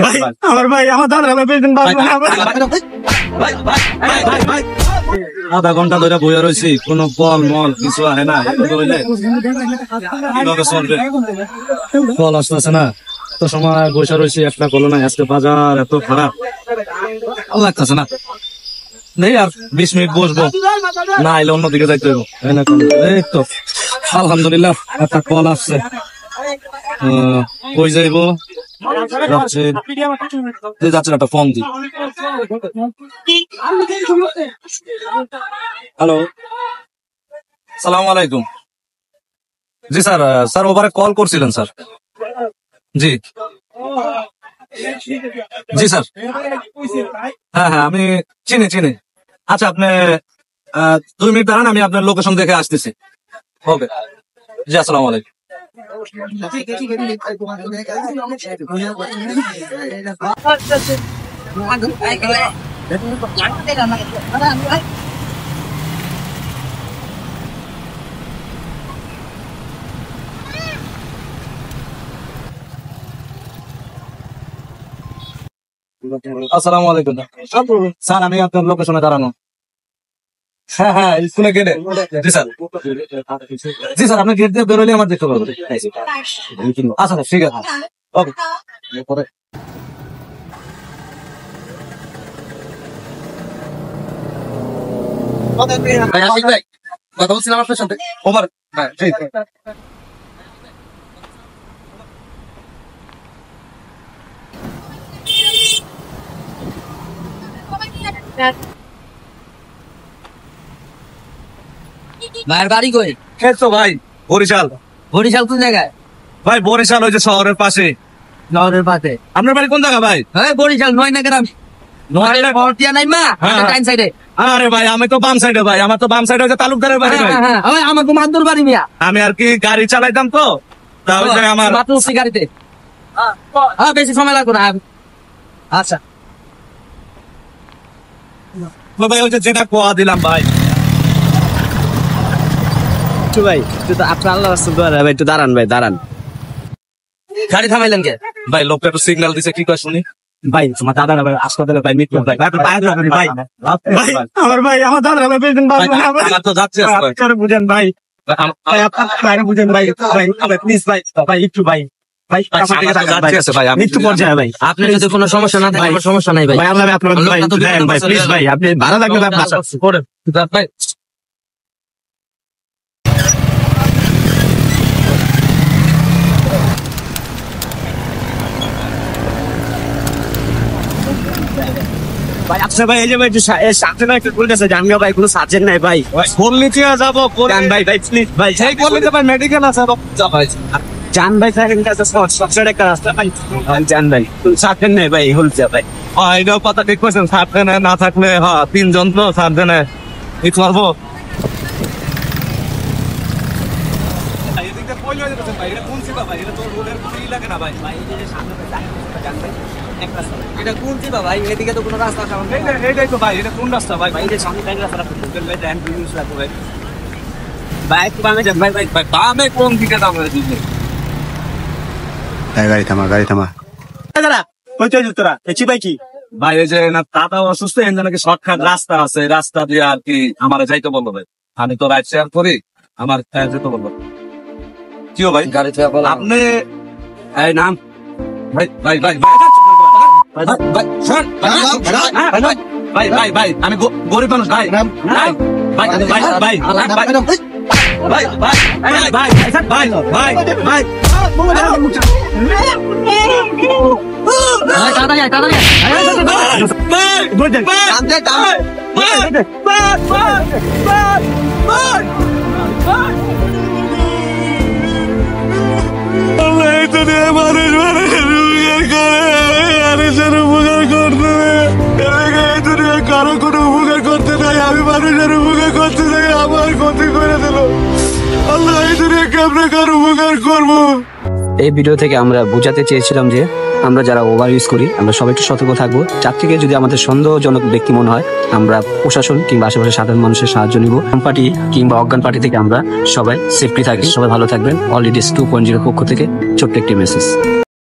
ভাই আমার ভাই আমার দাদা আধা ঘন্টা ধরে বইয়া রয়েছি, কোনো ফল মল কিছু আহে না। ফল আসতেছে না, তো সময় বসে রয়েছি, একটা কলো না। আজকে বাজার এত খারাপ, ভালো লাগতেছে না। নেই আর 20 মিনিট বসবো, না এলে অন্যদিকে যাইতে হইব। এই তো আলহামদুলিল্লাহ একটা কল আসছে। কই যাইব যাচ্ছে একটা ফোন দি। হ্যালো, সালাম আলাইকুম। জি স্যার, স্যার ওভারে কল করছিলেন স্যার। জি জি স্যার, হ্যাঁ হ্যাঁ আমি চিনি। আচ্ছা আপনি 2 মিনিট দাঁড়ান, আমি আপনার লোকেশন দেখে আসতেছি। ওকে জি, আসসালামু আলাইকুম। আসসালামু আলাইকুম স্যার, আমি আপনার লোকেশনে দাঁড়ানো। হ্যাঁ হ্যাঁ, স্কুলে গেটে। জি স্যার, জি স্যার, আপনি গেট দিয়ে বেরোলে আমার দেখতে পাবেন। আচ্ছা ঠিক আছে, ওকে। কথা বলছিলাম আপনার সাথে। ওভার। হ্যাঁ ঠিক আছে। ভাইয়ের বাড়ি কই? খেলছো ভাই? বরিশাল। বরিশাল কোন জায়গায়? ভাই বরিশাল ওই যে শহরের পাশে। শহরের পাশে? আপনার বাড়ি কোন জায়গা ভাই? হ্যাঁ বরিশাল নয়না গ্রাম। নয়না ভরতিয়া নাই মা, ডাইন সাইডে। আরে ভাই আমি তো বাম সাইডে ভাই, আমার তো বাম সাইডে হচ্ছে তালুকদারের বাড়ি ভাই। আমার তো মাদুর বাড়ি মিয়া। আমি আর কি গাড়ি চালাইতাম তো, তাহলে আমার মাত্র উঠছি গাড়িতে। হ্যাঁ বেশি সময় লাগবে না। আচ্ছা ভাই ওই যে যেটা কোয়া দিলাম ভাই। ভাই আপনার আল্লাহ রাস্তা ভাই, একটু দাঁড়ান ভাই, দাঁড়ান। গাড়ি থামাইলেন কে? ভাই লোকটা একটু সিগন্যাল দিছে, কি কয় শুনি। ভাই তোমার দাদা ভাই হাসপাতালে ভাই মৃত্যু ভাই ভাই আমার ভাই আমার দাদা আমার তো যাচ্ছে বুঝেন ভাই, আপনার বুঝেন ভাই, প্লিজ ভাই ভাই একটু ভাই মৃত্যু পর্যায়ে ভাই। আপনার যদি কোনো সমস্যা না থাকে সমস্যা নাই ভাই। আপনার ভাই প্লিজ ভাই, আপনি ভালো লাগবে ভাই। ভাই আচ্ছা ভাই, এই যে ভাই সাথে না একটা বলতেছে জানগা ভাই, কোনো সার্জেন্ট নাই ভাই। ফোন নিতে যাবো ভাই ভাই প্লিজ ভাই, সেই করলে ভাই মেডিকেল আছে ভাই। জান ভাই স্যারের কাছে সবচেয়ে একটা রাস্তা ভাই, জান ভাই সার্জেন্ট নাই ভাই, হলছে ভাই। এটাও কথা ঠিক করছেন, সার্জেন্ট না থাকলে হ্যাঁ 3 জন তো সার্জেন্ট ই করবো। এটা কোন চিবা ভাই? এদিকে তো কোনো রাস্তা আছে? এইটাই তো ভাই, এটা কোন রাস্তা ভাই? এই যে সামনে থেকে রাস্তাটা ভাই ভাই একটু বামে যান ভাই, ভাই ভাই বামে কোন দিকে যাবো? গাড়ি থামা দাদা, কই তুই তোরা এসি ভাই? কি ভাই এই যে না দাদা অসুস্থ, এখানে নাকি শর্টকাট রাস্তা আছে, রাস্তা দিয়ে আর কি আমার যাইতে বলবো ভাই। আমি তো রাইড শেয়ার করি, আমার যেতে বলবো। কিও ভাই গাড়ি থেকে আপনি এই নাম ভাই ভাই ভাই ভাই ভাই ভাই আমি গরিব মানুষ ভাই ভাই ভাই ভাই ভাই ভাই ভাই ভাই ভাই ভাই কারো কোনো উপকার করতে নাই, আমি মানুষের উপকার করতে চাই, আমার ক্ষতি করে দিল। আল্লাহ এই দুনিয়া কেমনে কারো উপকার করবো? এই ভিডিও থেকে আমরা বোঝাতে চেয়েছিলাম যে আমরা যারা ওভার ইউজ করি আমরা সবাই একটু সতর্ক থাকবো। যাত্রীকে যদি আমাদের সন্দেহজনক ব্যক্তি মনে হয় আমরা প্রশাসন কিংবা আশেপাশে সাধারণ মানুষের সাহায্য নিব। পার্টি কিংবা অজ্ঞান পার্টি থেকে আমরা সবাই সেফটি থাকি। সবাই ভালো থাকবেন। অলরেডি 2.0 পক্ষ থেকে ছোট্ট একটি মেসেজ।